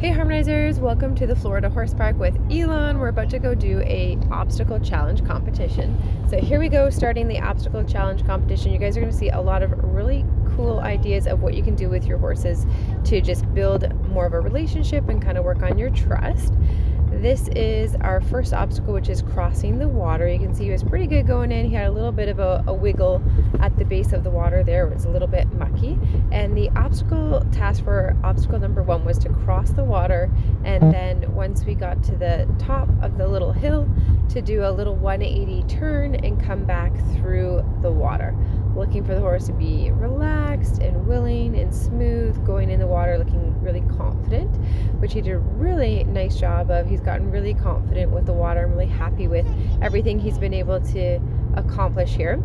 Hey Harmonizers, welcome to the Florida Horse Park with Elon. We're about to go do a obstacle challenge competition. So here we go, starting the obstacle challenge competition. You guys are going to see a lot of really cool ideas of what you can do with your horses to just build more of a relationship and kind of work on your trust. This is our first obstacle, which is crossing the water. You can see he was pretty good going in. He had a little bit of a wiggle at the base of the water there. It was a little bit mucky. And the obstacle task for obstacle number 1 was to cross the water. And then once we got to the top of the little hill, to do a little 180 turn and come back through the water. Looking for the horse to be relaxed and willing and smooth, going in the water looking really confident, which he did a really nice job of. He's gotten really confident with the water. I'm really happy with everything he's been able to accomplish here.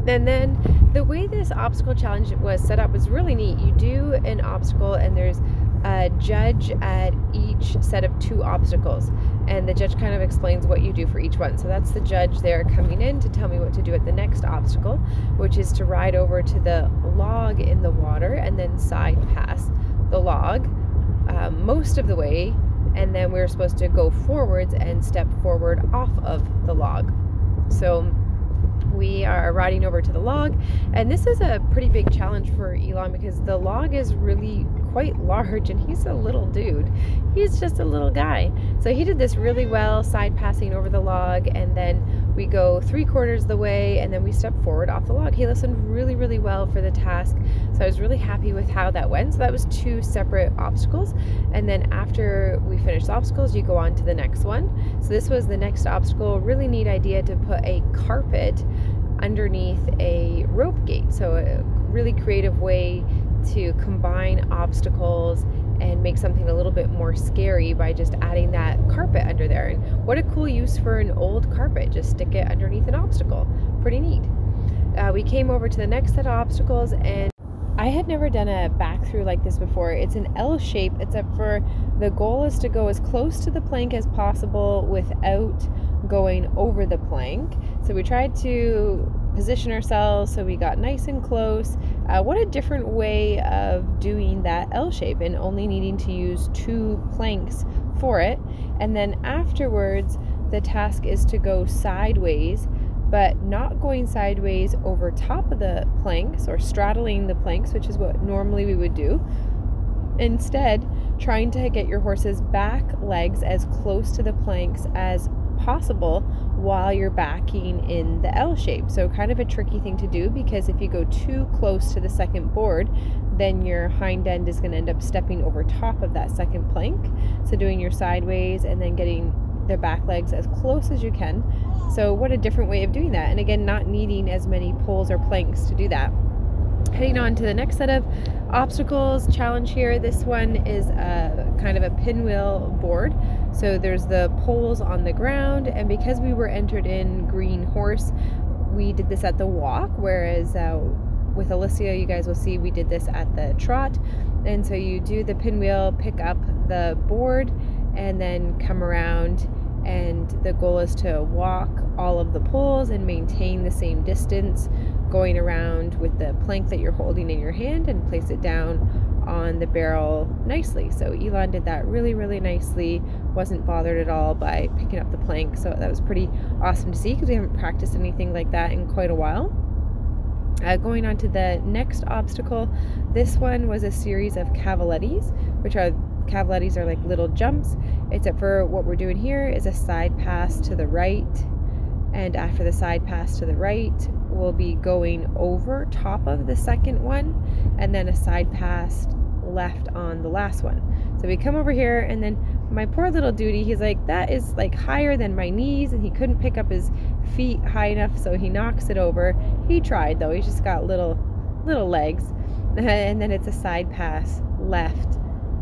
And then the way this obstacle challenge was set up was really neat. You do an obstacle and there's a judge at each set of 2 obstacles, and the judge kind of explains what you do for each one. So that's the judge there coming in to tell me what to do at the next obstacle, which is to ride over to the log in the water and then side pass the log most of the way, and then we're supposed to go forwards and step forward off of the log. So we are riding over to the log, and this is a pretty big challenge for Elon because the log is really quite large and he's a little dude. He's just a little guy. So he did this really well, side passing over the log, and then we go 3/4 the way and then we step forward off the log. He listened really well for the task, so I was really happy with how that went. So that was 2 separate obstacles, and then after we finish the obstacles you go on to the next one. So this was the next obstacle. Really neat idea to put a carpet underneath a rope gate. So a really creative way to combine obstacles and make something a little bit more scary by just adding that carpet under there. And what a cool use for an old carpet, just stick it underneath an obstacle. Pretty neat. We came over to the next set of obstacles, and I had never done a back through like this before. It's an L shape, except for the goal is to go as close to the plank as possible without going over the plank. So we tried to position ourselves so we got nice and close. What a different way of doing that L shape and only needing to use 2 planks for it. And then afterwards, the task is to go sideways, but not going sideways over top of the planks or straddling the planks, which is what normally we would do. Instead, trying to get your horse's back legs as close to the planks as possible while you're backing in the L shape. So kind of a tricky thing to do, because if you go too close to the second board, then your hind end is going to end up stepping over top of that second plank. So doing your sideways and then getting the back legs as close as you can. So what a different way of doing that, and again, not needing as many poles or planks to do that. Heading on to the next set of obstacles challenge here. This one is a kind of a pinwheel board. So there's the poles on the ground, and because we were entered in green horse, we did this at the walk, whereas with Alicia, you guys will see we did this at the trot. And so you do the pinwheel, pick up the board, and then come around, and the goal is to walk all of the poles and maintain the same distance, going around with the plank that you're holding in your hand and place it down on the barrel nicely. So Elon did that really nicely, wasn't bothered at all by picking up the plank. So that was pretty awesome to see, because we haven't practiced anything like that in quite a while. Going on to the next obstacle, this one was a series of cavalettes, which are cavalettes are like little jumps, except for what we're doing here is a side pass to the right, and after the side pass to the right we'll be going over top of the second one, and then a side pass left on the last one. So we come over here, and then my poor little duty, he's like, that is like higher than my knees, and he couldn't pick up his feet high enough, so he knocks it over. He tried though, he's just got little legs. And then it's a side pass left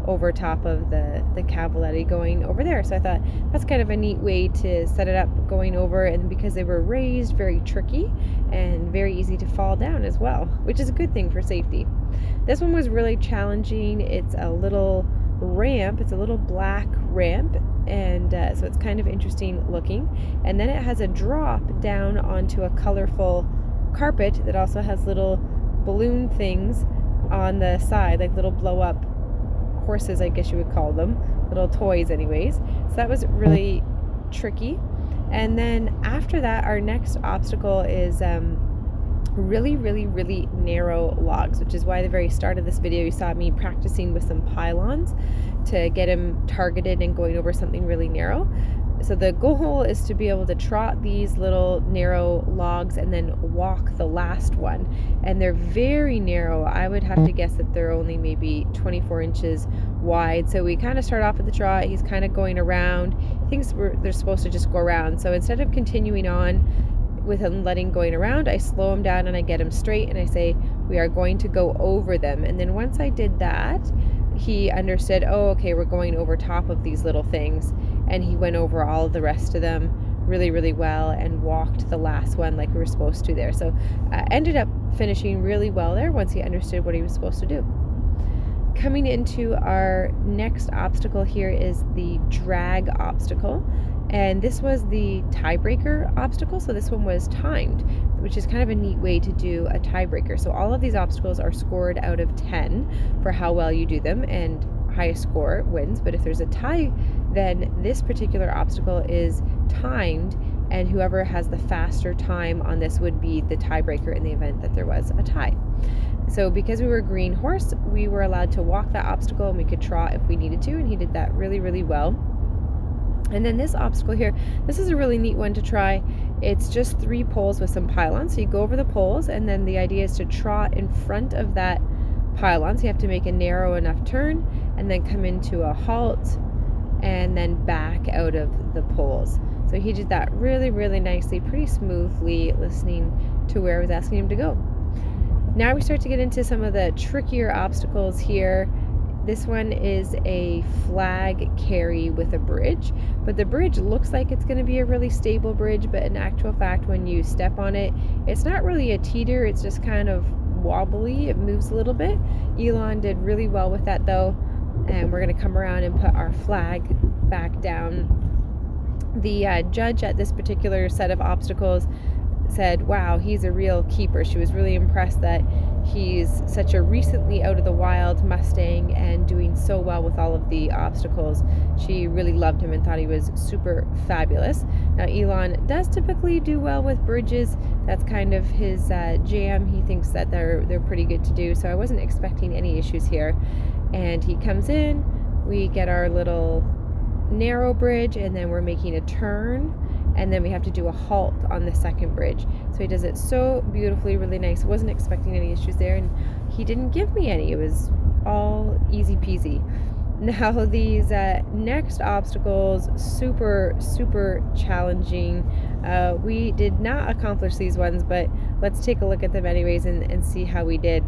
over top of the cavalette going over there. So I thought that's kind of a neat way to set it up, going over, and because they were raised, very tricky and very easy to fall down as well, which is a good thing for safety. This one was really challenging. It's a little ramp, it's a little black ramp, and so it's kind of interesting looking, and then it has a drop down onto a colorful carpet that also has little balloon things on the side, like little blow up horses, I guess you would call them, little toys anyways. So that was really tricky. And then after that, our next obstacle is really narrow logs, which is why at the very start of this video you saw me practicing with some pylons to get him targeted and going over something really narrow. So the goal is to be able to trot these little narrow logs and then walk the last one. And they're very narrow. I would have to guess that they're only maybe 24 inches wide. So we kind of start off at the trot. He's kind of going around. He thinks they're supposed to just go around. So instead of continuing on with him going around, I slow him down and I get him straight and I say, we are going to go over them. And then once I did that, he understood, oh, okay, we're going over top of these little things. And he went over all of the rest of them really well and walked the last one like we were supposed to there. So ended up finishing really well there once he understood what he was supposed to do. Coming into our next obstacle here is the drag obstacle. And this was the tiebreaker obstacle. So this one was timed, which is kind of a neat way to do a tiebreaker. So all of these obstacles are scored out of 10 for how well you do them, and highest score wins. But if there's a tie, then this particular obstacle is timed, and whoever has the faster time on this would be the tiebreaker in the event that there was a tie. So because we were green horse, we were allowed to walk that obstacle and we could trot if we needed to, and he did that really well. And then this obstacle here, this is a really neat one to try. It's just 3 poles with some pylons. So you go over the poles, and then the idea is to trot in front of that pylon. So you have to make a narrow enough turn and then come into a halt and then back out of the poles. So he did that really nicely, pretty smoothly, listening to where I was asking him to go. Now we start to get into some of the trickier obstacles here. This one is a flag carry with a bridge, but the bridge looks like it's going to be a really stable bridge, but in actual fact, when you step on it, it's not really a teeter, it's just kind of wobbly. It moves a little bit. Elon did really well with that though, and we're going to come around and put our flag back down. The judge at this particular set of obstacles said, wow, he's a real keeper. She was really impressed that he's such a recently out of the wild Mustang and doing so well with all of the obstacles. She really loved him and thought he was super fabulous. Now Elon does typically do well with bridges. That's kind of his jam. He thinks that they're pretty good to do, so I wasn't expecting any issues here. And he comes in, we get our little narrow bridge, and then we're making a turn, and then we have to do a halt on the second bridge. So he does it so beautifully, really nice. Wasn't expecting any issues there, and he didn't give me any. It was all easy peasy. Now these next obstacles, super challenging. We did not accomplish these ones, but let's take a look at them anyways and see how we did.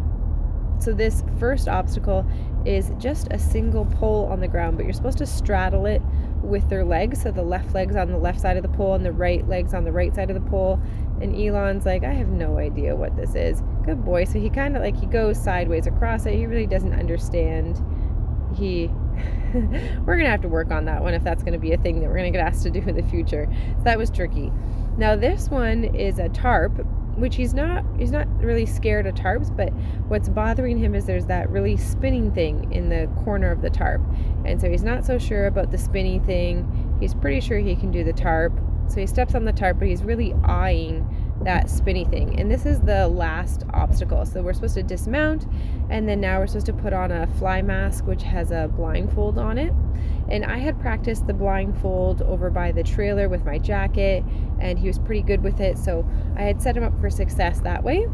So this first obstacle is just a single pole on the ground, but you're supposed to straddle it with their legs. So the left leg's on the left side of the pole and the right leg's on the right side of the pole. And Elon's like, I have no idea what this is. Good boy. So he kind of like, he goes sideways across it. He really doesn't understand. We're going to have to work on that one if that's going to be a thing that we're going to get asked to do in the future. So that was tricky. Now this one is a tarp, which he's not really scared of tarps, but what's bothering him is there's that really spinning thing in the corner of the tarp. And so he's not so sure about the spinning thing. He's pretty sure he can do the tarp. So he steps on the tarp, but he's really eyeing that spinny thing. And this is the last obstacle. So we're supposed to dismount, and then now we're supposed to put on a fly mask, which has a blindfold on it. And I had practiced the blindfold over by the trailer with my jacket, and he was pretty good with it, so I had set him up for success that way.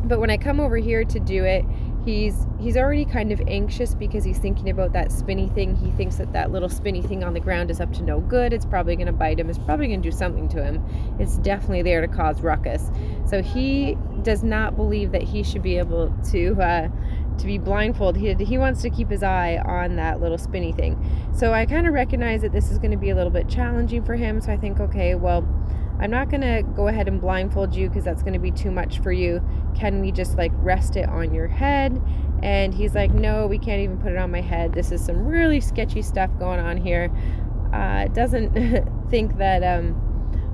But when I come over here to do it, he's already kind of anxious because he's thinking about that spinny thing. He thinks that little spinny thing on the ground is up to no good. It's probably going to bite him. It's probably going to do something to him. It's definitely there to cause ruckus. So he does not believe that he should be able to be blindfolded. He wants to keep his eye on that little spinny thing. So I kind of recognize that this is going to be a little bit challenging for him. So I think, okay, well, I'm not going to go ahead and blindfold you because that's going to be too much for you. Can we just like rest it on your head? And he's like, no, we can't even put it on my head. This is some really sketchy stuff going on here. Doesn't think that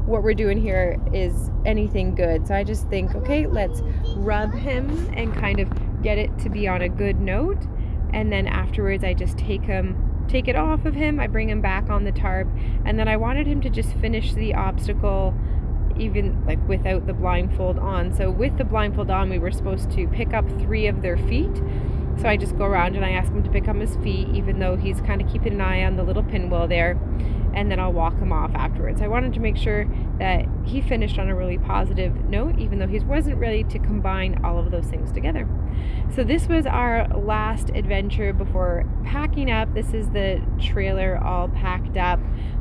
what we're doing here is anything good. So I just think, okay, let's rub him and kind of get it to be on a good note. and then afterwards I just take it off of him, I bring him back on the tarp, and then I wanted him to just finish the obstacle even like without the blindfold on. So with the blindfold on, we were supposed to pick up 3 of their feet. So I just go around and I ask him to pick up his feet, even though he's kind of keeping an eye on the little pinwheel there, and then I'll walk him off afterwards. I wanted to make sure that he finished on a really positive note, even though he wasn't ready to combine all of those things together. So this was our last adventure before packing up. This is the trailer all packed up.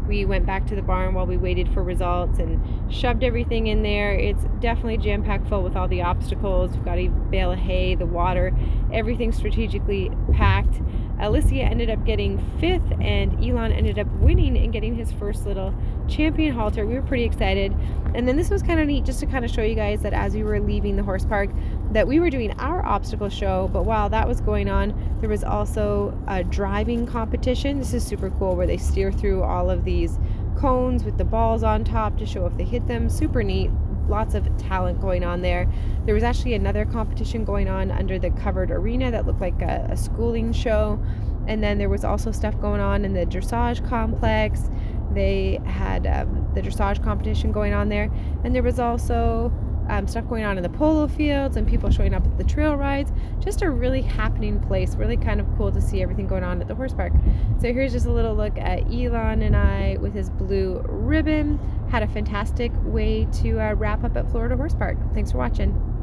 We went back to the barn while we waited for results and shoved everything in there. It's definitely jam-packed full with all the obstacles. We've got a bale of hay, the water, everything strategically packed. Alicia ended up getting 5th, and Elon ended up winning and getting his first little champion halter. We were pretty excited. And then this was kind of neat, just to kind of show you guys that as we were leaving the horse park, that we were doing our obstacle show, but while that was going on, there was also a driving competition. This is super cool, where they steer through all of these cones with the balls on top to show if they hit them. Super neat. Lots of talent going on there. There was actually another competition going on under the covered arena that looked like a schooling show, and then there was also stuff going on in the dressage complex. They had the dressage competition going on there, and there was also stuff going on in the polo fields and people showing up at the trail rides. Just a really happening place. Really kind of cool to see everything going on at the horse park. So here's just a little look at Elon and I with his blue ribbon. Had a fantastic way to wrap up at Florida Horse Park. Thanks for watching.